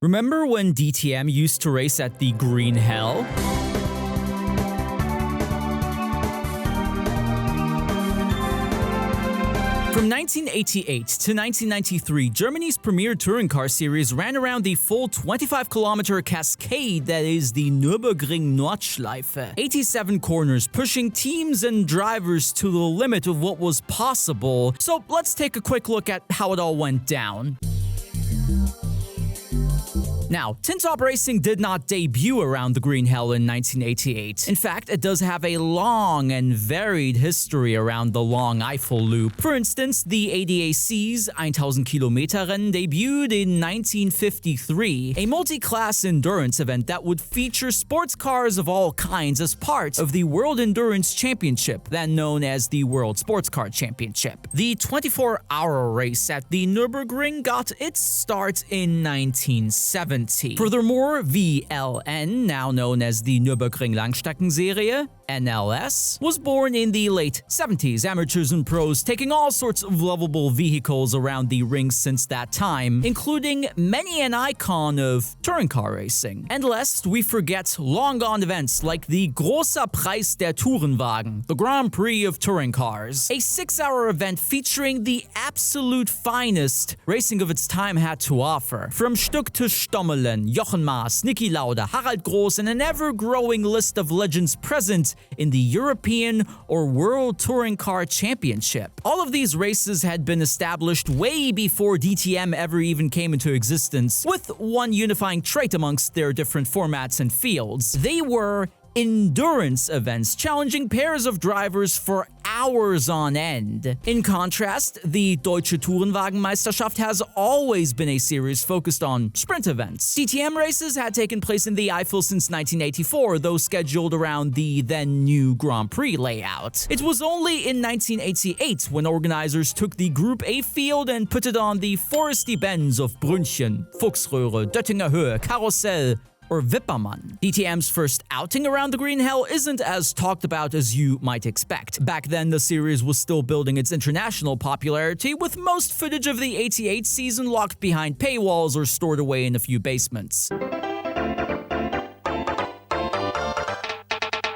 Remember when DTM used to race at the Green Hell? From 1988 to 1993, Germany's premier touring car series ran around the full 25-kilometer cascade that is the Nürburgring Nordschleife. 87 corners pushing teams and drivers to the limit of what was possible. So let's take a quick look at how it all went down. Now, Tin Top Racing did not debut around the Green Hell in 1988. In fact, it does have a long and varied history around the Long Eifel Loop. For instance, the ADAC's 1000 Kilometer Rennen debuted in 1953, a multi-class endurance event that would feature sports cars of all kinds as part of the World Endurance Championship, then known as the World Sports Car Championship. The 24-hour race at the Nürburgring got its start in 1970. Furthermore, VLN, now known as the Nürburgring Langstreckenserie, NLS, was born in the late 70s, amateurs and pros taking all sorts of lovable vehicles around the ring since that time, including many an icon of touring car racing. And lest we forget long-gone events like the Großer Preis der Tourenwagen, the Grand Prix of touring cars, a 6-hour event featuring the absolute finest racing of its time had to offer. From Stück to Stommelen, Jochen Maas, Niki Lauda, Harald Groß, and an ever-growing list of legends present in the European or World Touring Car Championship. All of these races had been established way before DTM ever even came into existence, with one unifying trait amongst their different formats and fields. They were endurance events, challenging pairs of drivers for hours on end. In contrast, the Deutsche Tourenwagenmeisterschaft has always been a series focused on sprint events. DTM races had taken place in the Eifel since 1984, though scheduled around the then new Grand Prix layout. It was only in 1988 when organizers took the Group A field and put it on the foresty bends of Brünnchen, Fuchsröhre, Döttinger Höhe, Karussell, or Wippermann. DTM's first outing around the Green Hell isn't as talked about as you might expect. Back then, the series was still building its international popularity, with most footage of the 88 season locked behind paywalls or stored away in a few basements.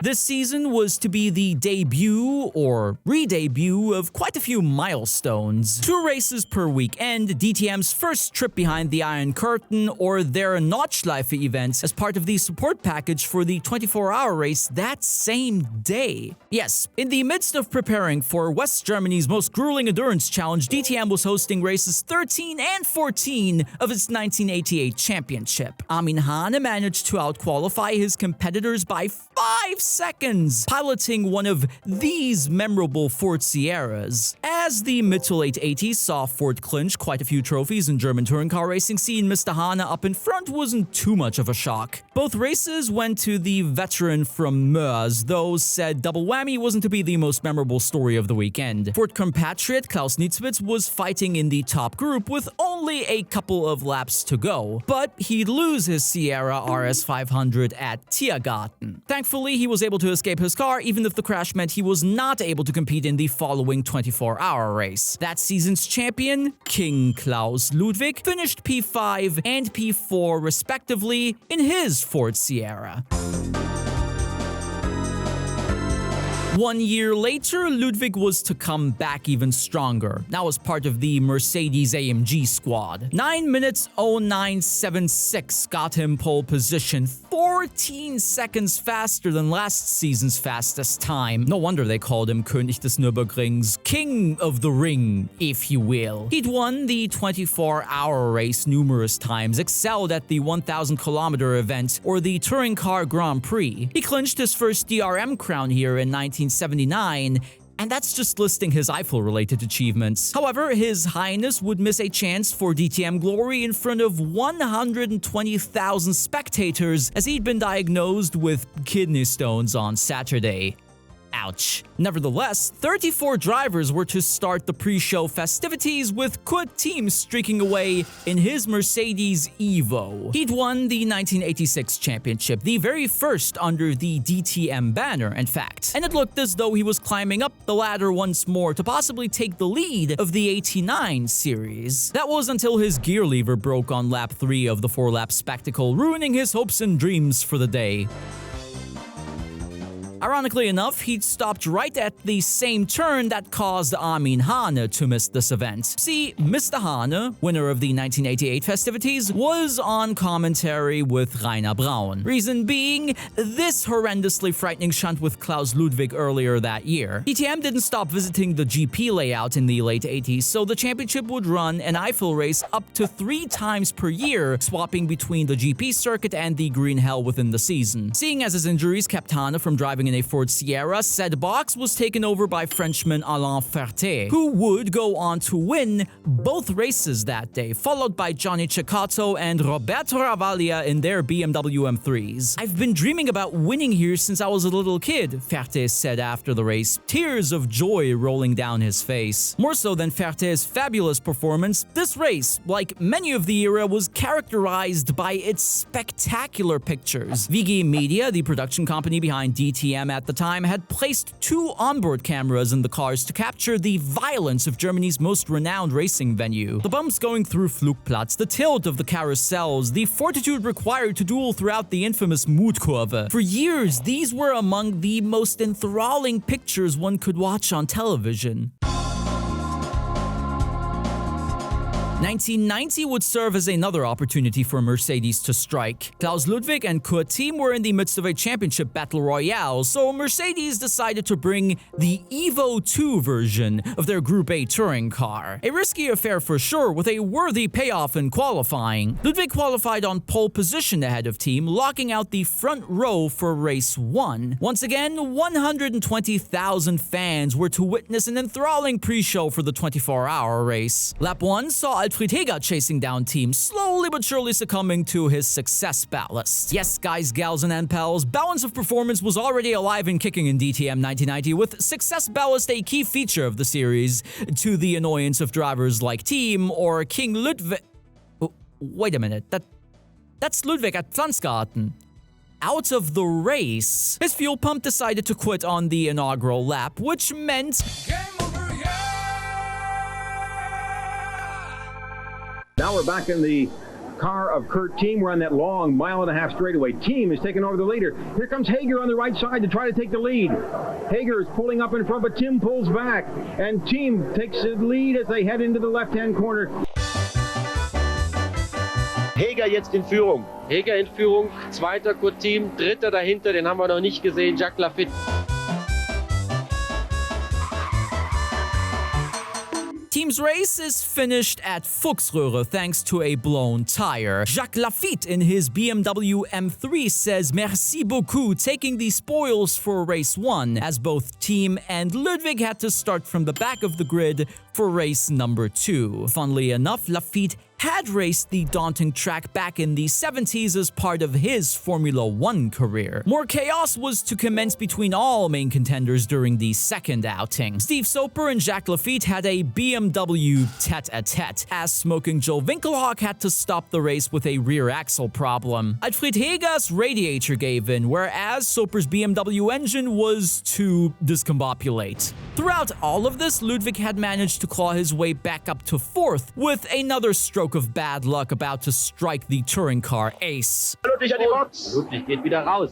This season was to be the debut or re-debut of quite a few milestones. 2 races per weekend, DTM's first trip behind the Iron Curtain, or their Nordschleife events as part of the support package for the 24-hour race that same day. Yes, in the midst of preparing for West Germany's most grueling endurance challenge, DTM was hosting races 13 and 14 of its 1988 championship. Armin Hahne managed to outqualify his competitors by 5 seconds, piloting one of these memorable Ford Sierras. As the mid to late 80s saw Ford clinch quite a few trophies in German touring car racing scene, Mr. Hahne up in front wasn't too much of a shock. Both races went to the veteran from Moers, though said double whammy wasn't to be the most memorable story of the weekend. Ford compatriot Klaus Nitzwitz was fighting in the top group with only a couple of laps to go, but he'd lose his Sierra RS500 at Tiergarten. Thankfully, he was able to escape his car, even if the crash meant he was not able to compete in the following 24-hour race. That season's champion, King Klaus Ludwig, finished P5 and P4 respectively in his Ford Sierra. 1 year later, Ludwig was to come back even stronger, now as part of the Mercedes-AMG squad. 9 minutes 0976 got him pole position, 14 seconds faster than last season's fastest time. No wonder they called him König des Nürburgrings, King of the Ring, if you will. He'd won the 24-hour race numerous times, excelled at the 1,000-kilometer event or the Touring Car Grand Prix. He clinched his first DRM crown here in 1979, and that's just listing his Eifel-related achievements. However, His Highness would miss a chance for DTM glory in front of 120,000 spectators as he'd been diagnosed with kidney stones on Saturday. Ouch. Nevertheless, 34 drivers were to start the pre-show festivities, with Kurt Team streaking away in his Mercedes Evo. He'd won the 1986 championship, the very first under the DTM banner, in fact, and it looked as though he was climbing up the ladder once more to possibly take the lead of the 89 series. That was until his gear lever broke on lap 3 of the 4-lap spectacle, ruining his hopes and dreams for the day. Ironically enough, he'd stopped right at the same turn that caused Armin Hane to miss this event. See, Mr. Hane, winner of the 1988 festivities, was on commentary with Rainer Braun. Reason being, this horrendously frightening shunt with Klaus Ludwig earlier that year. DTM didn't stop visiting the GP layout in the late 80s, so the championship would run an Eifel race up to 3 times per year, swapping between the GP circuit and the Green Hell within the season. Seeing as his injuries kept Hane from driving in a Ford Sierra, said box was taken over by Frenchman Alain Ferté, who would go on to win both races that day, followed by Johnny Ceccato and Roberto Ravaglia in their BMW M3s. "I've been dreaming about winning here since I was a little kid," Ferté said after the race, tears of joy rolling down his face. More so than Ferté's fabulous performance, this race, like many of the era, was characterized by its spectacular pictures. VG Media, the production company behind DTM at the time, had placed 2 onboard cameras in the cars to capture the violence of Germany's most renowned racing venue. The bumps going through Flugplatz, the tilt of the carousels, the fortitude required to duel throughout the infamous Mutkurve. For years, these were among the most enthralling pictures one could watch on television. 1990 would serve as another opportunity for Mercedes to strike. Klaus Ludwig and Kurt Team were in the midst of a championship battle royale, so Mercedes decided to bring the Evo 2 version of their Group A touring car. A risky affair for sure, with a worthy payoff in qualifying. Ludwig qualified on pole position ahead of Team, locking out the front row for race 1. Once again, 120,000 fans were to witness an enthralling pre-show for the 24-hour race. Lap 1 saw Alfred Heger chasing down Team, slowly but surely succumbing to his success ballast. Yes, guys, gals, and pals, balance of performance was already alive and kicking in DTM 1990, with success ballast a key feature of the series, to the annoyance of drivers like Team or King Ludwig. Oh, wait a minute, that's Ludwig at Pflanzgarten. Out of the race, his fuel pump decided to quit on the inaugural lap, which meant now we're back in the car of Kurt Team. We're on that long 1.5-mile straightaway. Team is taking over the leader. Here comes Hager on the right side to try to take the lead. Hager is pulling up in front, but Tim pulls back, and Team takes the lead as they head into the left-hand corner. Hager jetzt in Führung. Hager in Führung, zweiter Kurt Team, dritter dahinter, den haben wir noch nicht gesehen, Jacques Lafitte. Team's race is finished at Fuchsröhre thanks to a blown tire. Jacques Lafitte in his BMW M3 says merci beaucoup, taking the spoils for race 1, as both Team and Ludwig had to start from the back of the grid for race number 2. Funnily enough, Lafitte had raced the daunting track back in the 70s as part of his Formula 1 career. More chaos was to commence between all main contenders during the second outing. Steve Soper and Jacques Lafitte had a BMW tete-a-tete, as smoking Joe Winkelhock had to stop the race with a rear axle problem. Alfred Heger's radiator gave in, whereas Soper's BMW engine was to discombobulate. Throughout all of this, Ludwig had managed to claw his way back up to 4th, with another stroke of bad luck about to strike the touring car ace. Ludwig an die Box. Ludwig geht wieder raus.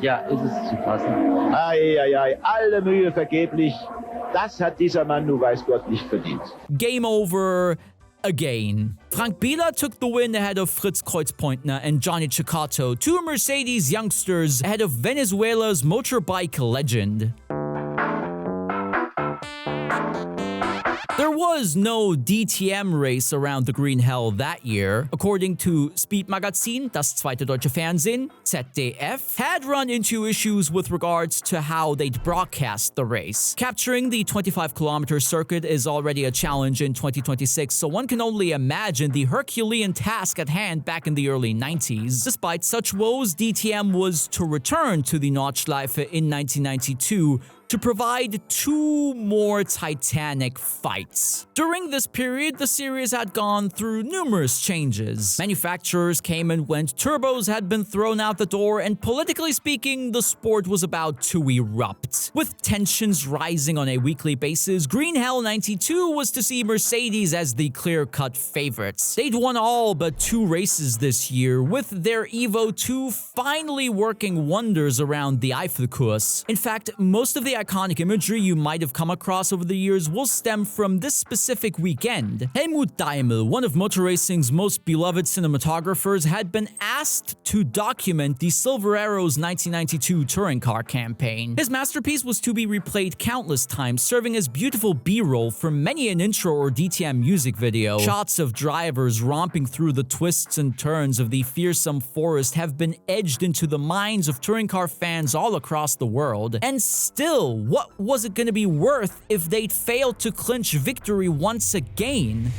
Ja, ist es zu fassen. Ei, alle Mühe vergeblich. Das hat dieser Mann, du weiß Gott, nicht verdient. Game over again. Frank Bieler took the win ahead of Fritz Kreuzpointner and Johnny Ceccato, 2 Mercedes youngsters ahead of Venezuela's motorbike legend. There was no DTM race around the Green Hell that year. According to Speed Magazin, das zweite deutsche Fernsehen, ZDF, had run into issues with regards to how they'd broadcast the race. Capturing the 25-kilometer circuit is already a challenge in 2026, so one can only imagine the Herculean task at hand back in the early 90s. Despite such woes, DTM was to return to the Nordschleife in 1992 to provide 2 more titanic fights. During this period, the series had gone through numerous changes. Manufacturers came and went, turbos had been thrown out the door, and politically speaking, the sport was about to erupt. With tensions rising on a weekly basis, Green Hell 92 was to see Mercedes as the clear-cut favorites. They'd won all but 2 races this year, with their Evo 2 finally working wonders around the Eifelkurs. In fact, most of the iconic imagery you might have come across over the years will stem from this specific weekend. Helmut Daimel, one of motor racing's most beloved cinematographers, had been asked to document the Silver Arrow's 1992 touring car campaign. His masterpiece was to be replayed countless times, serving as beautiful B-roll for many an intro or DTM music video. Shots of drivers romping through the twists and turns of the fearsome forest have been edged into the minds of touring car fans all across the world. And still, what was it going to be worth if they'd failed to clinch victory once again?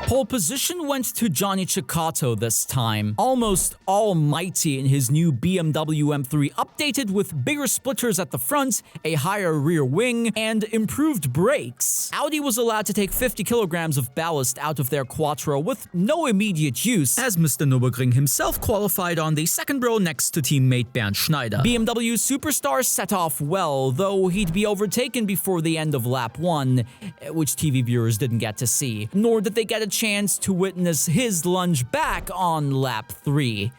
Pole position went to Johnny Cecotto this time. Almost almighty in his new BMW M3, updated with bigger splitters at the front, a higher rear wing, and improved brakes. Audi was allowed to take 50 kilograms of ballast out of their Quattro with no immediate use, as Mr. Nürburgring himself qualified on the second row next to teammate Bernd Schneider. BMW superstar set off well, though he'd be overtaken before the end of lap 1, which TV viewers didn't get to see, nor did they get a chance to witness his lunge back on lap 3.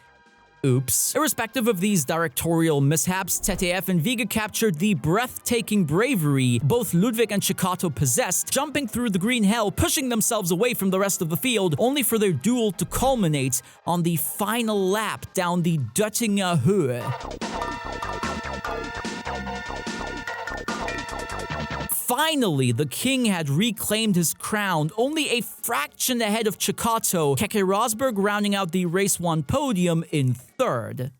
Oops. Irrespective of these directorial mishaps, ZDF and Wiege captured the breathtaking bravery both Ludwig and Cecotto possessed, jumping through the green hell, pushing themselves away from the rest of the field, only for their duel to culminate on the final lap down the Döttinger Höhe. Finally, the king had reclaimed his crown, only a fraction ahead of Cecotto, Keke Rosberg rounding out the Race 1 podium in 3rd.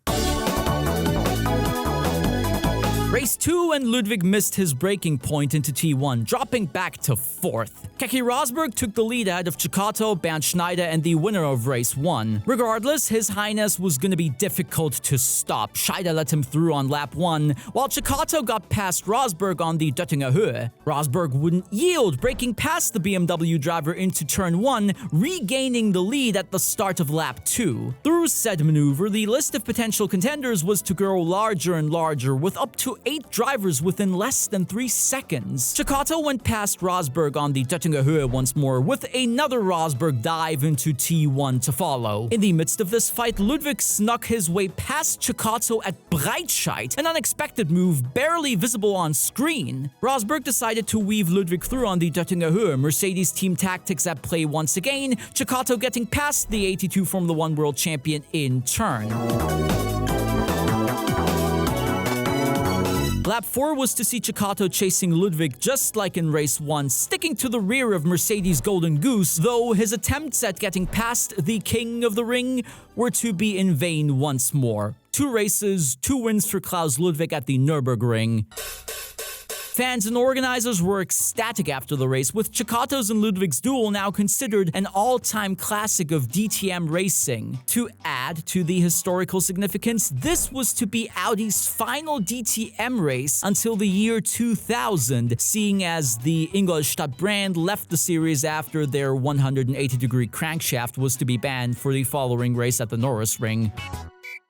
Race 2 and Ludwig missed his breaking point into T1, dropping back to 4th. Keke Rosberg took the lead ahead of Cecotto, Bernd Schneider, and the winner of Race 1. Regardless, His Highness was going to be difficult to stop. Schneider let him through on lap 1, while Cecotto got past Rosberg on the Döttinger Höhe. Rosberg wouldn't yield, breaking past the BMW driver into turn 1, regaining the lead at the start of lap 2. Through said maneuver, the list of potential contenders was to grow larger and larger, with up to 8 drivers within less than 3 seconds. Cecotto went past Rosberg on the Döttinger Höhe once more, with another Rosberg dive into T1 to follow. In the midst of this fight, Ludwig snuck his way past Cecotto at Breitscheid, an unexpected move barely visible on screen. Rosberg decided to weave Ludwig through on the Döttinger Höhe, Mercedes team tactics at play once again, Cecotto getting past the 82 Formula 1 world champion in turn. Lap 4 was to see Cecotto chasing Ludwig just like in Race 1, sticking to the rear of Mercedes' Golden Goose, though his attempts at getting past the King of the Ring were to be in vain once more. 2 races, 2 wins for Klaus Ludwig at the Nürburgring. Fans and organizers were ecstatic after the race, with Cecotto's and Ludwig's duel now considered an all-time classic of DTM racing. To add to the historical significance, this was to be Audi's final DTM race until the year 2000, seeing as the Ingolstadt brand left the series after their 180-degree crankshaft was to be banned for the following race at the Nürburgring.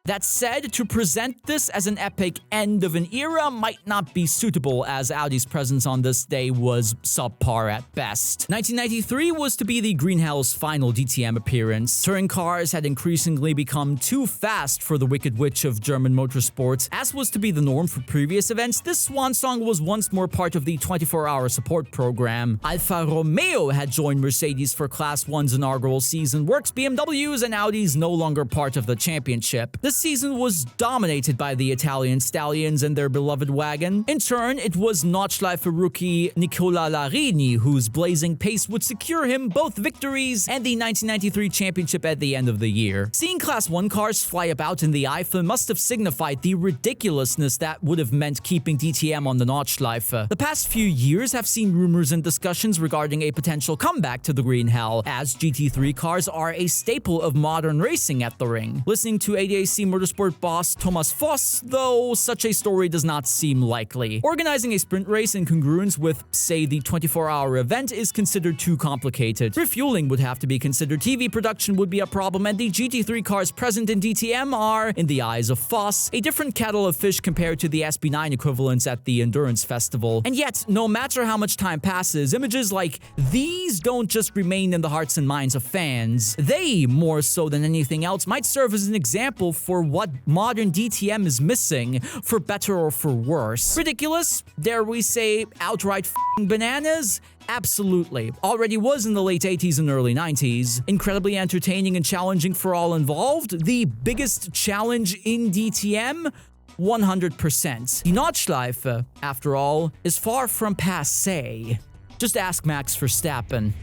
That said, to present this as an epic end of an era might not be suitable, as Audi's presence on this day was subpar at best. 1993 was to be the Green Hell's final DTM appearance. Touring cars had increasingly become too fast for the Wicked Witch of German motorsports. As was to be the norm for previous events, this swan song was once more part of the 24-hour support program. Alfa Romeo had joined Mercedes for Class 1's inaugural season, Works BMWs and Audis no longer part of the championship. This season was dominated by the Italian stallions and their beloved wagon. In turn, it was Nordschleife rookie Nicola Larini whose blazing pace would secure him both victories and the 1993 championship at the end of the year. Seeing Class 1 cars fly about in the Eifel must have signified the ridiculousness that would have meant keeping DTM on the Nordschleife. The past few years have seen rumors and discussions regarding a potential comeback to the Green Hell, as GT3 cars are a staple of modern racing at the ring. Listening to ADAC DC Motorsport boss Thomas Voss, though such a story does not seem likely. Organizing a sprint race in congruence with, say, the 24-hour event is considered too complicated. Refueling would have to be considered, TV production would be a problem, and the GT3 cars present in DTM are, in the eyes of Voss, a different kettle of fish compared to the SB9 equivalents at the Endurance Festival. And yet, no matter how much time passes, images like these don't just remain in the hearts and minds of fans. They, more so than anything else, might serve as an example for what modern DTM is missing, for better or for worse. Ridiculous? Dare we say outright f***ing bananas? Absolutely. Already was in the late 80s and early 90s. Incredibly entertaining and challenging for all involved. The biggest challenge in DTM? 100%. The Nordschleife, after all, is far from passé. Just ask Max Verstappen.